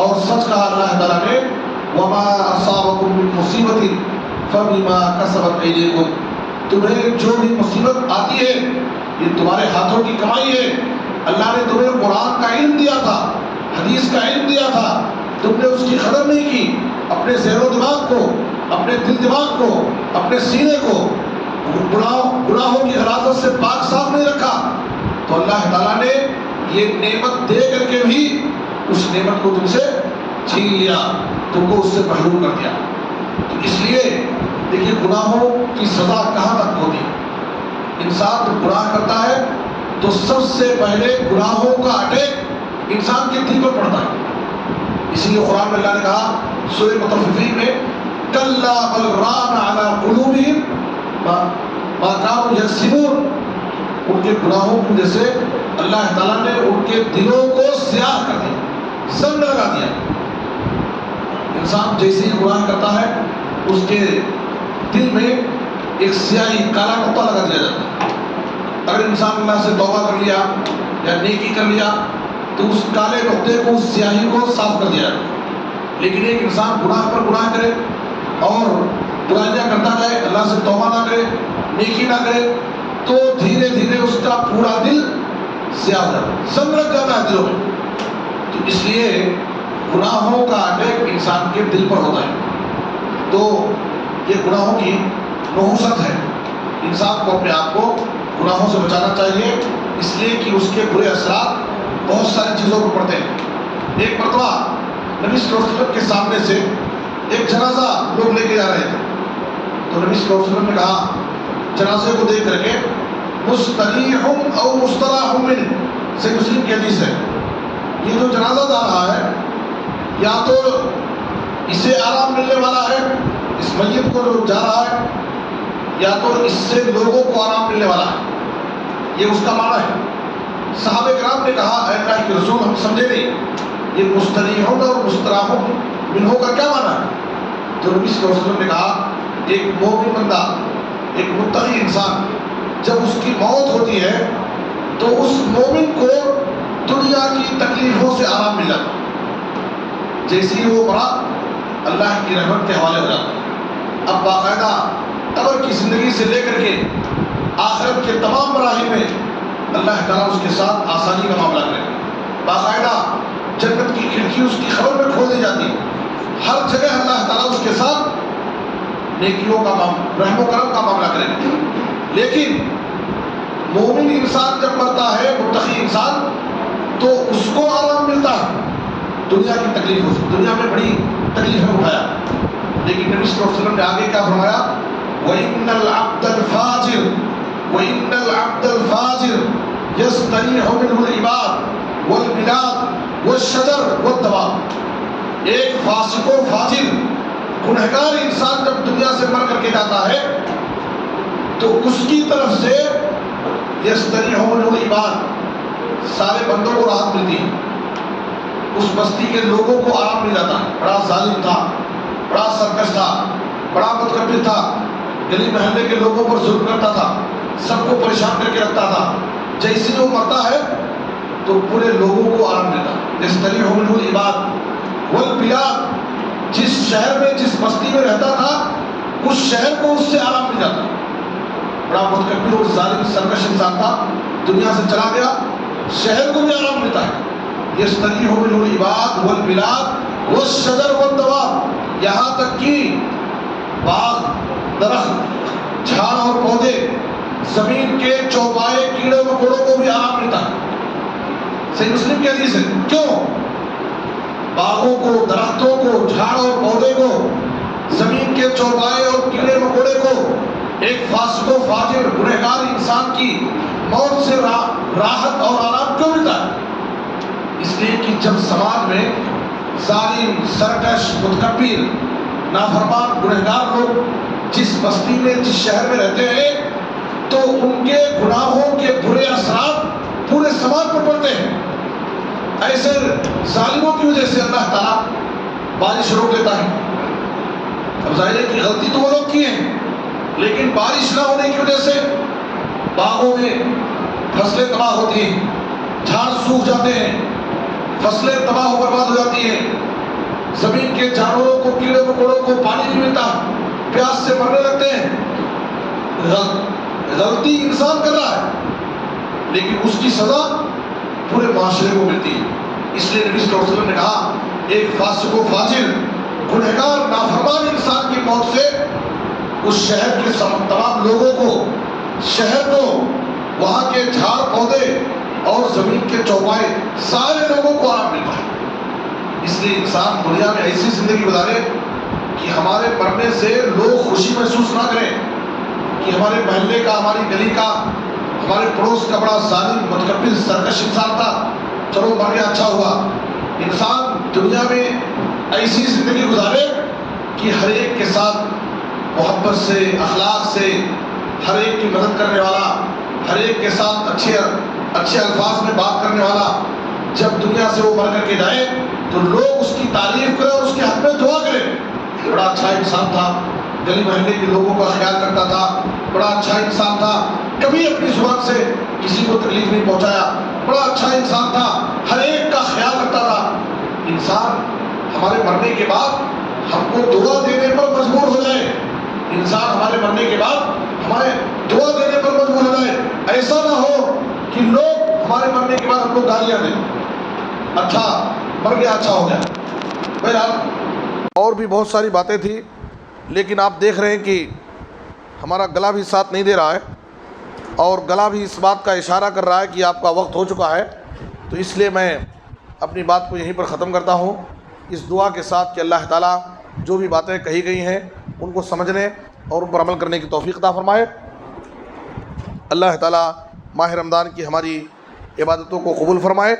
اور سچ کہا اللہ تعالیٰ نے وَمَا أَصَابَكُم مِّن مُّصِيبَةٍ فَبِمَا كَسَبَتْ أَيْدِيكُمْ. تمہیں جو بھی مصیبت آتی ہے یہ تمہارے ہاتھوں کی کمائی ہے. اللہ نے تمہیں قرآن کا علم دیا تھا، حدیث کا علم دیا تھا، تم نے اس کی قدر نہیں کی. اپنے ذہن و دماغ کو، اپنے دل دماغ کو، اپنے سینے کو گناہوں کی حراست سے پاک صاف نہیں رکھا، تو اللہ تعالیٰ نے یہ نعمت دے کر کے بھی اس نعمت کو تم سے چھین لیا، تم کو اس سے محروم کر دیا. تو اس لیے دیکھیے گناہوں کی سزا کہاں تک ہوتی ہے. انسان جب گناہ کرتا ہے تو سب سے پہلے گناہوں کا اٹیک انسان کے دل پر پڑتا ہے. اسی لیے قرآن میں اللہ نے کہا سورہ مطففین میں کلا بل ران علی قلوبہم ما کانوا یکسبون. ان کے گناہوں کی وجہ سے اللہ تعالیٰ نے ان کے دلوں کو سیاہ کر دیا، زنگ لگا دیا. انسان جیسے ہی گناہ کرتا ہے اس کے دل میں ایک سیاہی کالا نقطہ لگا دیا جاتا ہے. اگر انسان اللہ سے توبہ کر لیا یا نیکی کر لیا تو اس کالے نقطے کو، اس سیاہی کو صاف کر دیا جاتا ہے. لیکن ایک انسان گناہ پر گناہ کرے اور برائیاں کرتا جائے، اللہ سے توبہ نہ کرے، نیکی نہ کرے، تو دھیرے دھیرے اس کا پورا دل سیاہ ہو جاتا ہے، زنگ لگ جاتا ہے دلوں میں. تو اس لیے گناہوں کا اٹیک انسان کے دل پر ہوتا ہے. تو یہ گناہوں کی نحوست ہے. انسان کو اپنے آپ کو گناہوں سے بچانا چاہیے، اس لیے کہ اس کے برے اثرات بہت ساری چیزوں پر پڑتے ہیں. ایک مرتبہ نبی صلی اللہ علیہ وسلم کے سامنے سے ایک جنازہ لوگ لے کے جا رہے تھے. تو نبی صلی اللہ علیہ وسلم نے کہا جنازے کو دیکھ کر کے مستریح او مستراح منہ، صحیح مسلم کی حدیث ہے، یہ جو جنازہ جا رہا ہے یا تو اسے آرام ملنے والا ہے، اس میت کو جو جا رہا ہے، یا تو اس سے لوگوں کو آرام ملنے والا ہے. یہ اس کا معنی ہے. صحابہ کرام نے کہا اے اللہ کے رسول ہم سمجھے نہیں، یہ مستریحون اور مستراحون منہ کا کیا معنی ہے؟ تو نبی صلی اللہ علیہ وسلم نے کہا ایک مومن بندہ، ایک متقی انسان جب اس کی موت ہوتی ہے تو اس مومن کو دنیا کی تکلیفوں سے آرام مل جاتا ہے. جیسے ہی وہ مرا اللہ کی رحمت کے حوالے ہو جاتا ہے. اب باقاعدہ قبر کی زندگی سے لے کر کے آخرت کے تمام مراحل میں اللہ تعالیٰ اس کے ساتھ آسانی کا معاملہ کرے. باقاعدہ جنت کی کھڑکی اس کی خبر میں کھول دی جاتی ہے. ہر جگہ اللہ تعالیٰ اس کے ساتھ نیکیوں کا رحم و کرم کا معاملہ کرے گا. لیکن مومن انسان جب مرتا ہے، متقی انسان، تو اس کو آرام ملتا ہے دنیا کی تکلیفوں سے. دنیا میں بڑی تکلیفیں اٹھایا، لیکن نبی صلی اللہ علیہ وسلم نے آگے کیا فرمایا وَإِنَّ الْعَبْدَ الْفَاجِرُ وَإِنَّ الْعَبْدَ الْفَاجِرُ يَسْتَرِيحُ مِنْهُ الْعِبَادُ وَالْبِلَادُ وَالشَّجَرُ وَالدَّوَابُ. ایک فاسق و فاجر گنہگار انسان جب دنیا سے مر کر کے جاتا ہے تو اس کی طرف سے یستریح منہ العباد، سارے بندوں کو راحت ملتی ہے. اس بستی کے لوگوں کو آرام مل جاتا ہے. بڑا ظالم تھا، بڑا سرکش تھا، بڑا متکبر تھا، گلی محلے کے لوگوں پر ظلم کرتا تھا، سب کو پریشان کر کے رکھتا تھا. جیسے وہ مرتا ہے تو پورے لوگوں کو آرام ملتا ہے. یستریح منہ العباد والبلاد، جس شہر میں، جس بستی میں رہتا تھا اس شہر کو اس سے آرام مل جاتا. بڑا متکبر اور ظالم سرکش انسان تھا، دنیا سے چلا گیا، شہر کو بھی آرام ملتا ہے. یستریح منہ العباد والبلاد والشجر والدواب، یہاں تک کہ باغ، درخت، جھاڑ اور پودے، زمین کے چوپائے، کیڑے مکوڑوں کو بھی آرام ملتا ہے. صحیح مسلم کی حدیث ہے. کیوں؟ باغوں کو، درختوں کو، جھاڑ اور پودے کو، زمین کے چوپائے اور کیڑے مکوڑے کو ایک فاسق و فاجر گنہگار انسان کی موت سے راحت اور آرام کیوں ملتا ہے؟ اس لیے کہ جب سماج میں ظالم، سرکش، متکبر، نافرمان، گنہگار لوگ جس بستی میں، جس شہر میں رہتے ہیں تو ان کے گناہوں کے برے اثرات پورے سماج پر پڑتے ہیں. ایسے ظالموں کی وجہ سے اللہ تعالیٰ بارش روک لیتا ہے. اب ظاہر ہے کہ غلطی تو وہ لوگ کی ہیں، لیکن بارش نہ ہونے کی وجہ سے باغوں میں فصلیں تباہ ہوتی ہیں، جھاڑ سوکھ جاتے ہیں، فصلیں تباہ و برباد ہو جاتی ہیں، زمین کے جانوروں کو، کیڑے مکوڑوں کو پانی نہیں ملتا، پیاس سے مرنے لگتے ہیں. غلطی انسان کر رہا ہے لیکن اس کی سزا پورے معاشرے کو ملتی ہے. اس لیے نبی صلی اللہ علیہ وسلم نے کہا ایک فاسق و فاجر گنہگار نافرمان انسان کی موت سے اس شہر کے تمام لوگوں کو، شہر کو، وہاں کے جھاڑ پودے اور زمین کے چوپائے سارے لوگوں کو آرام ملتا ہے. اس لیے انسان دنیا میں ایسی زندگی گزارے کہ ہمارے مرنے سے لوگ خوشی محسوس نہ کریں کہ ہمارے محلے کا، ہماری گلی کا، ہمارے پڑوس کا بڑا ظالم متکبر سرکش انسان تھا، چلو مر گیا اچھا ہوا. انسان دنیا میں ایسی زندگی گزارے کہ ہر ایک کے ساتھ محبت سے، اخلاق سے، ہر ایک کی مدد کرنے والا، ہر ایک کے ساتھ اچھے الفاظ میں بات کرنے والا. جب دنیا سے وہ مر کر کے جائے تو لوگ اس کی تعریف کریں اور اس کے حق میں دعا کریں. بڑا اچھا انسان تھا، گلی محلے کے لوگوں کا خیال کرتا تھا، بڑا اچھا انسان تھا، کبھی اپنی زبان سے کسی کو تکلیف نہیں پہنچایا، بڑا اچھا انسان تھا، ہر ایک کا خیال رکھتا تھا. انسان ہمارے مرنے کے بعد ہم کو دعا دینے پر مجبور ہو جائے، انسان ہمارے مرنے کے بعد ہمارے دعا دینے پر مجبور ہو جائے. ایسا نہ ہو کہ لوگ ہمارے مرنے کے بعد ہم کو گالیاں دیں، اچھا مر گیا اچھا ہو گیا. بہرحال اور بھی بہت ساری باتیں تھیں، لیکن آپ دیکھ رہے ہیں کہ ہمارا گلا بھی ساتھ نہیں دے رہا ہے اور گلا بھی اس بات کا اشارہ کر رہا ہے کہ آپ کا وقت ہو چکا ہے. تو اس لیے میں اپنی بات کو یہیں پر ختم کرتا ہوں، اس دعا کے ساتھ کہ اللہ تعالیٰ جو بھی باتیں کہی گئی ہیں ان کو سمجھنے اور ان پر عمل کرنے کی توفیق عطا فرمائے. اللہ تعالیٰ ماہ رمضان کی ہماری عبادتوں کو قبول فرمائے.